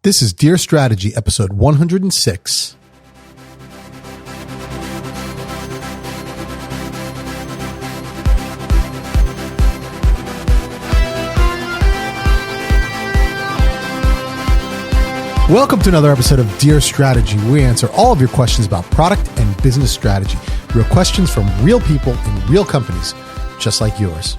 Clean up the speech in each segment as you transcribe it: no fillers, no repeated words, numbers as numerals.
This is Dear Strategy, episode 106. Welcome to another episode of Dear Strategy. We answer all of your questions about product and business strategy. Real questions from real people in real companies, just like yours.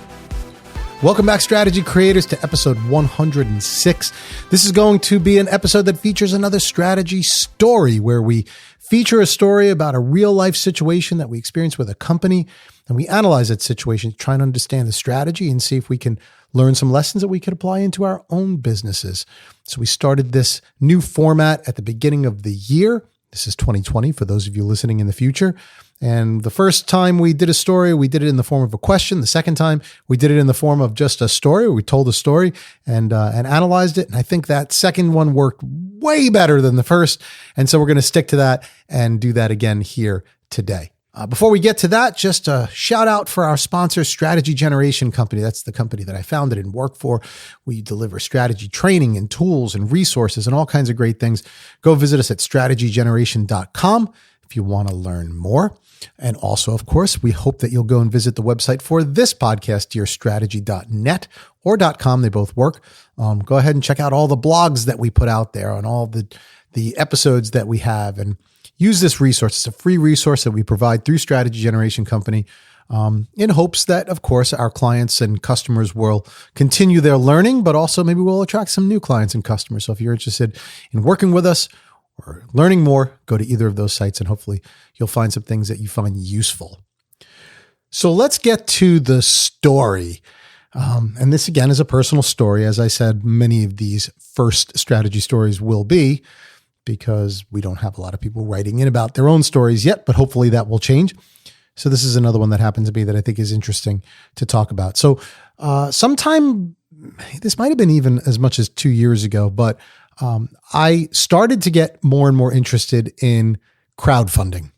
Welcome back, strategy creators, to episode 106. This is going to be an episode that features another strategy story where we feature a story about a real life situation that we experienced with a company, and we analyze that situation to try and understand the strategy and see if we can learn some lessons that we could apply into our own businesses. So we started this new format at the beginning of the year. This is 2020 for those of you listening in the future. And the first time we did a story, we did it in the form of a question. The second time, we did it in the form of just a story. We told a story and analyzed it. And I think that second one worked way better than the first. And so we're going to stick to that and do that again here today. Before we get to that, just a shout out for our sponsor, Strategy Generation Company. That's the company that I founded and work for. We deliver strategy training and tools and resources and all kinds of great things. Go visit us at strategygeneration.com if you want to learn more. And also, of course, we hope that you'll go and visit the website for this podcast, dearstrategy.net or .com. They both work. Go ahead and check out all the blogs that we put out there on all the episodes that we have, and use this resource. It's a free resource that we provide through Strategy Generation Company in hopes that, of course, our clients and customers will continue their learning, but also maybe we'll attract some new clients and customers. So if you're interested in working with us or learning more, go to either of those sites and hopefully you'll find some things that you find useful. So let's get to the story. And this, again, is a personal story. As I said, many of these first strategy stories will be, because we don't have a lot of people writing in about their own stories yet, but hopefully that will change. So this is another one that happens to me that I think is interesting to talk about. So sometime, this might have been even as much as 2 years ago, but I started to get more and more interested in crowdfunding.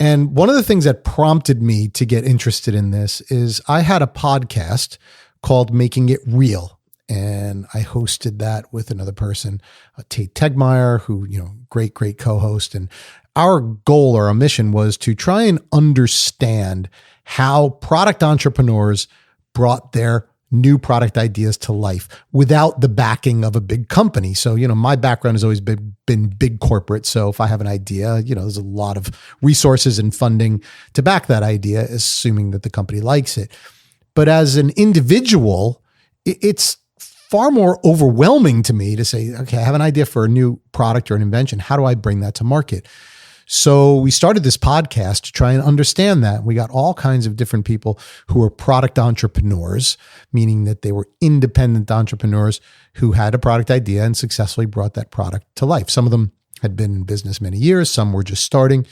And one of the things that prompted me to get interested in this is I had a podcast called Making It Real. And I hosted that with another person, Tate Tegmeyer, who, great co-host. And our goal or our mission was to try and understand how product entrepreneurs brought their new product ideas to life without the backing of a big company. So, my background has always been big corporate. So if I have an idea, there's a lot of resources and funding to back that idea, assuming that the company likes it. But as an individual, it's far more overwhelming to me to say, okay, I have an idea for a new product or an invention. How do I bring that to market? So we started this podcast to try and understand that. We got all kinds of different people who were product entrepreneurs, meaning that they were independent entrepreneurs who had a product idea and successfully brought that product to life. Some of them had been in business many years. Some were just starting.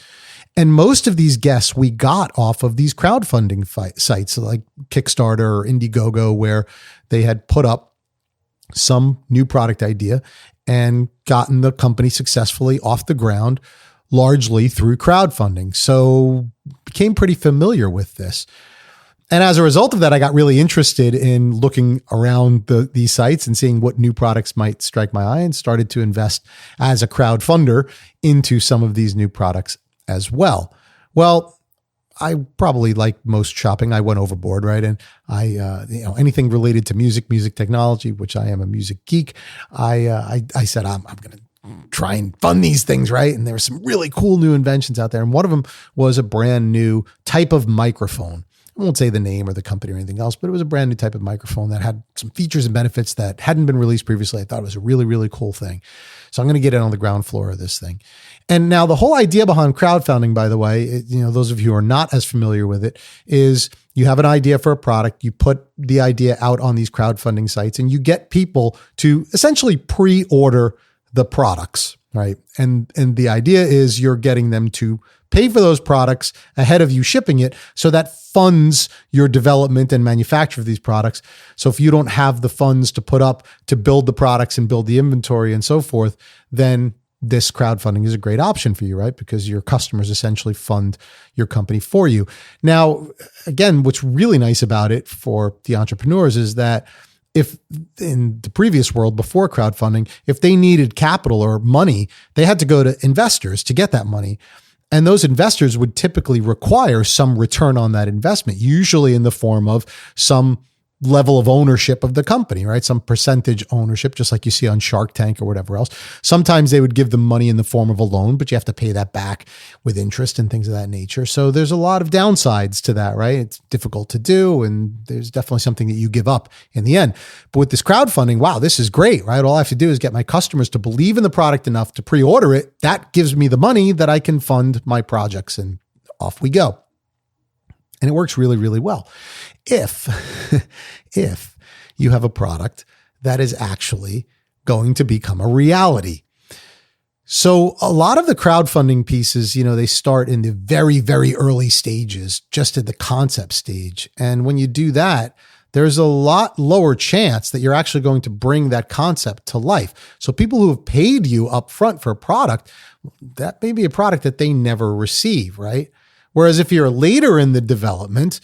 And most of these guests we got off of these crowdfunding sites like Kickstarter or Indiegogo, where they had put up some new product idea and gotten the company successfully off the ground, largely through crowdfunding. So became pretty familiar with this. And as a result of that, I got really interested in looking around these sites and seeing what new products might strike my eye, and started to invest as a crowdfunder into some of these new products as well. Well, I probably, like most shopping, I went overboard, right? And I, anything related to music technology, which I am a music geek, I said, I'm going to try and fund these things, right? And there were some really cool new inventions out there. And one of them was a brand new type of microphone. I won't say the name or the company or anything else, but it was a brand new type of microphone that had some features and benefits that hadn't been released previously. I thought it was a really, really cool thing. So I'm going to get in on the ground floor of this thing. And now the whole idea behind crowdfunding, by the way, those of you who are not as familiar with it, is you have an idea for a product, you put the idea out on these crowdfunding sites, and you get people to essentially pre-order the products, right? And the idea is you're getting them to pay for those products ahead of you shipping it. So that funds your development and manufacture of these products. So if you don't have the funds to put up to build the products and build the inventory and so forth, then this crowdfunding is a great option for you, right? Because your customers essentially fund your company for you. Now, again, what's really nice about it for the entrepreneurs is that if in the previous world before crowdfunding, if they needed capital or money, they had to go to investors to get that money. And those investors would typically require some return on that investment, usually in the form of some level of ownership of the company, right? Some percentage ownership, just like you see on Shark Tank or whatever else. Sometimes they would give them money in the form of a loan, but you have to pay that back with interest and things of that nature. So there's a lot of downsides to that, right? It's difficult to do, and there's definitely something that you give up in the end. But with this crowdfunding, wow, this is great, right? All I have to do is get my customers to believe in the product enough to pre-order it. That gives me the money that I can fund my projects, and off we go. And it works really, really well. If you have a product that is actually going to become a reality. So a lot of the crowdfunding pieces, they start in the very, very early stages, just at the concept stage. And when you do that, there's a lot lower chance that you're actually going to bring that concept to life. So people who have paid you up front for a product, that may be a product that they never receive, right? Whereas if you're later in the development,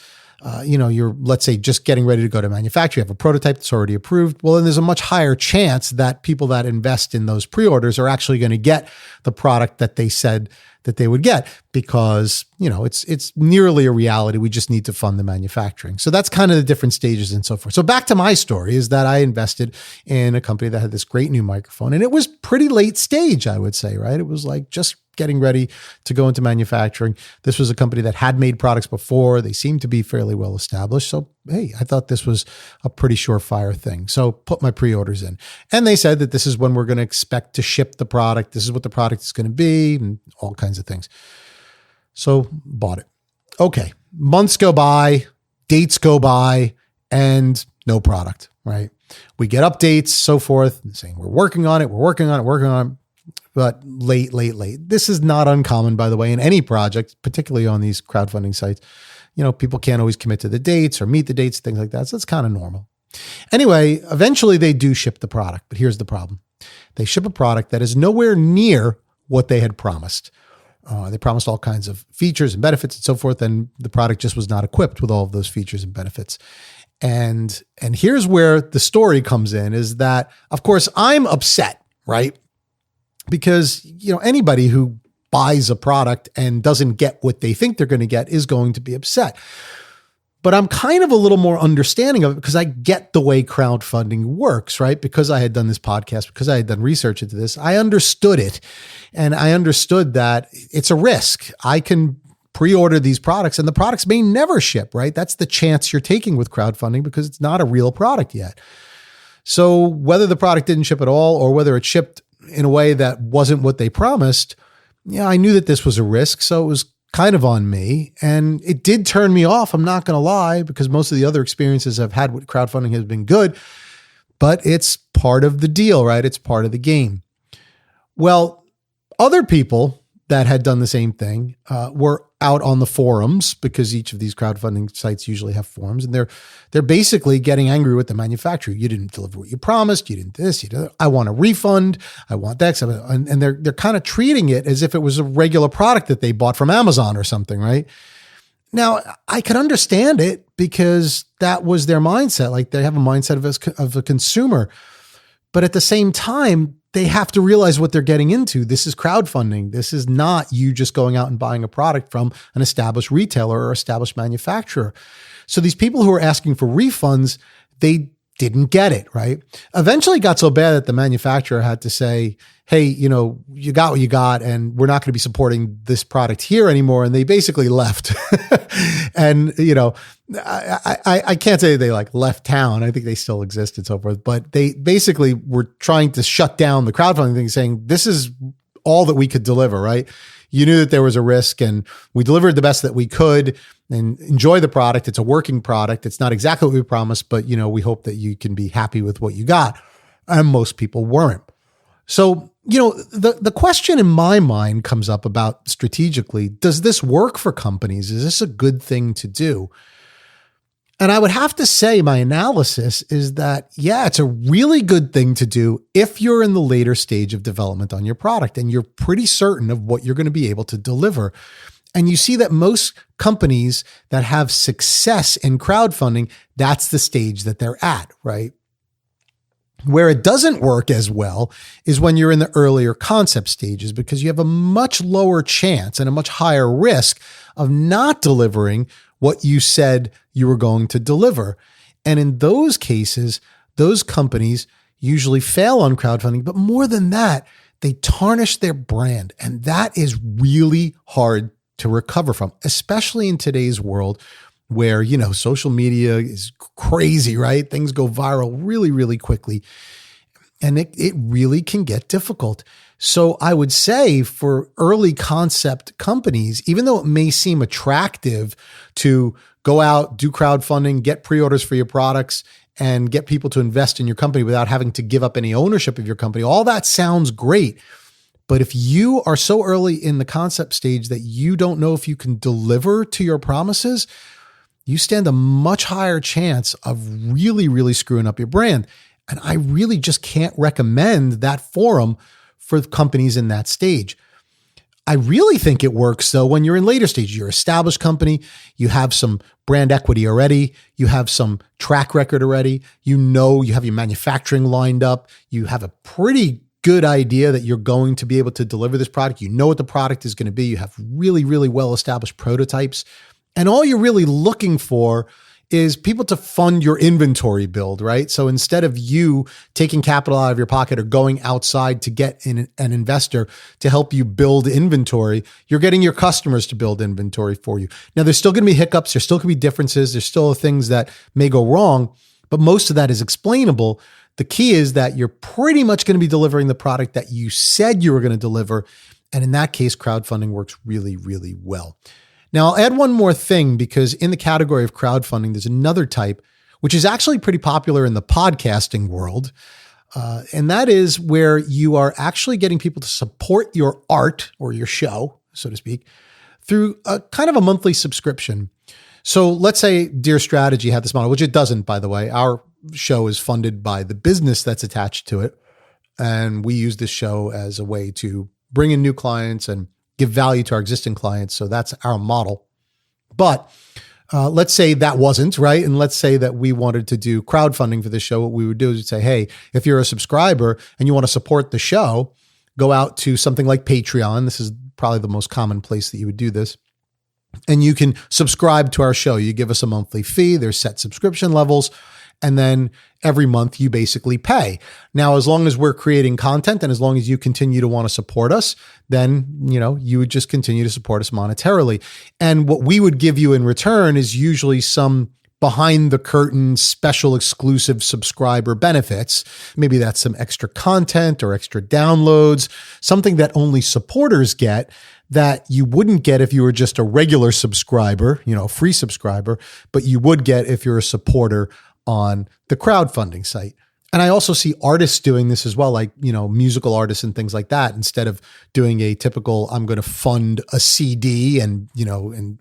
you're, let's say, just getting ready to go to manufacture, you have a prototype that's already approved, well, then there's a much higher chance that people that invest in those pre-orders are actually going to get the product that they said that they would get, because, it's nearly a reality. We just need to fund the manufacturing. So that's kind of the different stages and so forth. So back to my story is that I invested in a company that had this great new microphone, and it was pretty late stage, I would say, right? It was like just getting ready to go into manufacturing. This was a company that had made products before. They seemed to be fairly well established. So, hey, I thought this was a pretty surefire thing. So put my pre-orders in. And they said that this is when we're going to expect to ship the product. This is what the product is going to be, and all kinds of things. So bought it. Okay. Months go by, dates go by, and no product, right? We get updates, so forth, saying we're working on it. But late. This is not uncommon, by the way, in any project, particularly on these crowdfunding sites. People can't always commit to the dates or meet the dates, things like that. So it's kind of normal. Anyway, eventually they do ship the product, but here's the problem. They ship a product that is nowhere near what they had promised. They promised all kinds of features and benefits and so forth, and the product just was not equipped with all of those features and benefits. And here's where the story comes in, is that, of course, I'm upset, right? Because, anybody who buys a product and doesn't get what they think they're going to get is going to be upset. But I'm kind of a little more understanding of it because I get the way crowdfunding works, right? Because I had done this podcast, because I had done research into this, I understood it. And I understood that it's a risk. I can pre-order these products and the products may never ship, right? That's the chance you're taking with crowdfunding because it's not a real product yet. So whether the product didn't ship at all or whether it shipped in a way that wasn't what they promised, I knew that this was a risk. So it was kind of on me, and it did turn me off. I'm not going to lie, because most of the other experiences I've had with crowdfunding has been good, but it's part of the deal, right? It's part of the game. Well, other people that had done the same thing were out on the forums, because each of these crowdfunding sites usually have forums, and they're basically getting angry with the manufacturer. You didn't deliver what you promised. You didn't this. You didn't. I want a refund. I want that. And they're kind of treating it as if it was a regular product that they bought from Amazon or something, right? Now, I could understand it because that was their mindset. Like, they have a mindset of a consumer, but at the same time, they have to realize what they're getting into. This is crowdfunding. This is not you just going out and buying a product from an established retailer or established manufacturer. So these people who are asking for refunds, they didn't get it, right? Eventually it got so bad that the manufacturer had to say, hey, you got what you got, and we're not going to be supporting this product here anymore. And they basically left. And, I can't say they left town. I think they still exist and so forth, but they basically were trying to shut down the crowdfunding thing, saying this is all that we could deliver, right? You knew that there was a risk, and we delivered the best that we could, and enjoy the product. It's a working product. It's not exactly what we promised, but we hope that you can be happy with what you got. And most people weren't. So, the question in my mind comes up about strategically, does this work for companies? Is this a good thing to do? And I would have to say my analysis is that, yeah, it's a really good thing to do if you're in the later stage of development on your product and you're pretty certain of what you're going to be able to deliver. And you see that most companies that have success in crowdfunding, that's the stage that they're at, right? Where it doesn't work as well is when you're in the earlier concept stages, because you have a much lower chance and a much higher risk of not delivering what you said you were going to deliver. And in those cases, those companies usually fail on crowdfunding. But more than that, they tarnish their brand. And that is really hard to recover from, especially in today's world where, social media is crazy, right? Things go viral really, really quickly. And it really can get difficult. So I would say for early concept companies, even though it may seem attractive to go out, do crowdfunding, get pre-orders for your products, and get people to invest in your company without having to give up any ownership of your company, all that sounds great. But if you are so early in the concept stage that you don't know if you can deliver to your promises, you stand a much higher chance of really, really screwing up your brand. And I really just can't recommend that forum for companies in that stage. I really think it works though when you're in later stages. You're an established company, you have some brand equity already, you have some track record already, you have your manufacturing lined up, you have a pretty good idea that you're going to be able to deliver this product, you know what the product is going to be, you have really, really well-established prototypes, and all you're really looking for is people to fund your inventory build, right? So instead of you taking capital out of your pocket or going outside to get an investor to help you build inventory, you're getting your customers to build inventory for you. Now, there's still going to be hiccups. There's still going to be differences. There's still things that may go wrong, but most of that is explainable. The key is that you're pretty much going to be delivering the product that you said you were going to deliver. And in that case, crowdfunding works really, really well. Now, I'll add one more thing, because in the category of crowdfunding, there's another type, which is actually pretty popular in the podcasting world. And that is where you are actually getting people to support your art or your show, so to speak, through a kind of a monthly subscription. So let's say Dear Strategy had this model, which it doesn't, by the way. Our show is funded by the business that's attached to it. And we use this show as a way to bring in new clients and give value to our existing clients. So that's our model. But let's say that wasn't, right? And let's say that we wanted to do crowdfunding for this show. What we would do is we'd say, hey, if you're a subscriber and you want to support the show, go out to something like Patreon. This is probably the most common place that you would do this. And you can subscribe to our show. You give us a monthly fee. There's set subscription levels. And then every month you basically pay. Now, as long as we're creating content and as long as you continue to want to support us, then, you would just continue to support us monetarily. And what we would give you in return is usually some behind the curtain, special exclusive subscriber benefits. Maybe that's some extra content or extra downloads, something that only supporters get that you wouldn't get if you were just a regular subscriber, a free subscriber, but you would get if you're a supporter on the crowdfunding site. And I also see artists doing this as well, like, musical artists and things like that. Instead of doing a typical, I'm going to fund a CD and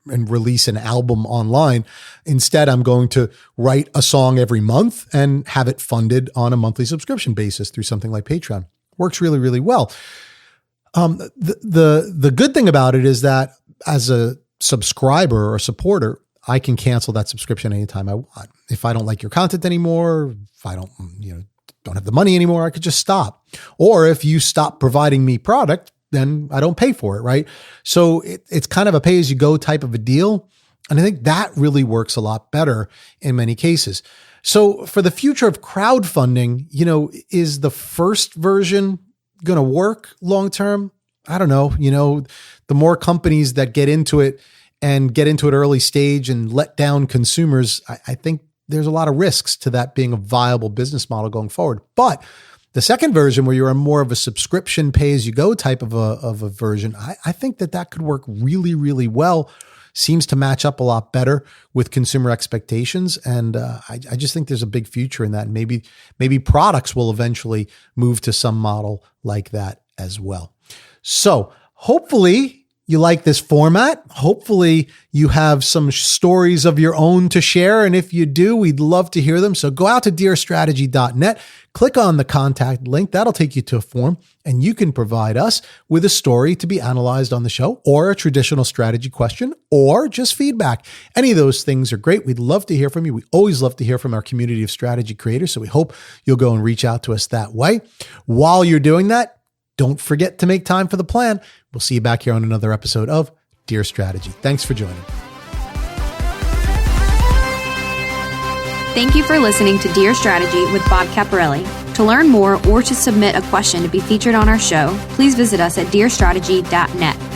release an album online. Instead, I'm going to write a song every month and have it funded on a monthly subscription basis through something like Patreon. Works really, really well. The good thing about it is that as a subscriber or supporter, I can cancel that subscription anytime I want. If I don't like your content anymore, if I don't have the money anymore, I could just stop. Or if you stop providing me product, then I don't pay for it, right? So it's kind of a pay-as-you-go type of a deal. And I think that really works a lot better in many cases. So for the future of crowdfunding, is the first version going to work long-term? I don't know. The more companies that get into it and get into it early stage and let down consumers, I think there's a lot of risks to that being a viable business model going forward. But the second version, where you're on more of a subscription pay-as-you-go type of a version, I think that could work really, really well. Seems to match up a lot better with consumer expectations. And I just think there's a big future in that. And maybe products will eventually move to some model like that as well. So hopefully, you like this format. Hopefully you have some stories of your own to share. And if you do, we'd love to hear them. So go out to dearstrategy.net, click on the contact link. That'll take you to a form, and you can provide us with a story to be analyzed on the show, or a traditional strategy question, or just feedback. Any of those things are great. We'd love to hear from you. We always love to hear from our community of strategy creators. So we hope you'll go and reach out to us that way. While you're doing that, don't forget to make time for the plan. We'll see you back here on another episode of Dear Strategy. Thanks for joining. Thank you for listening to Dear Strategy with Bob Caparelli. To learn more or to submit a question to be featured on our show, please visit us at dearstrategy.net.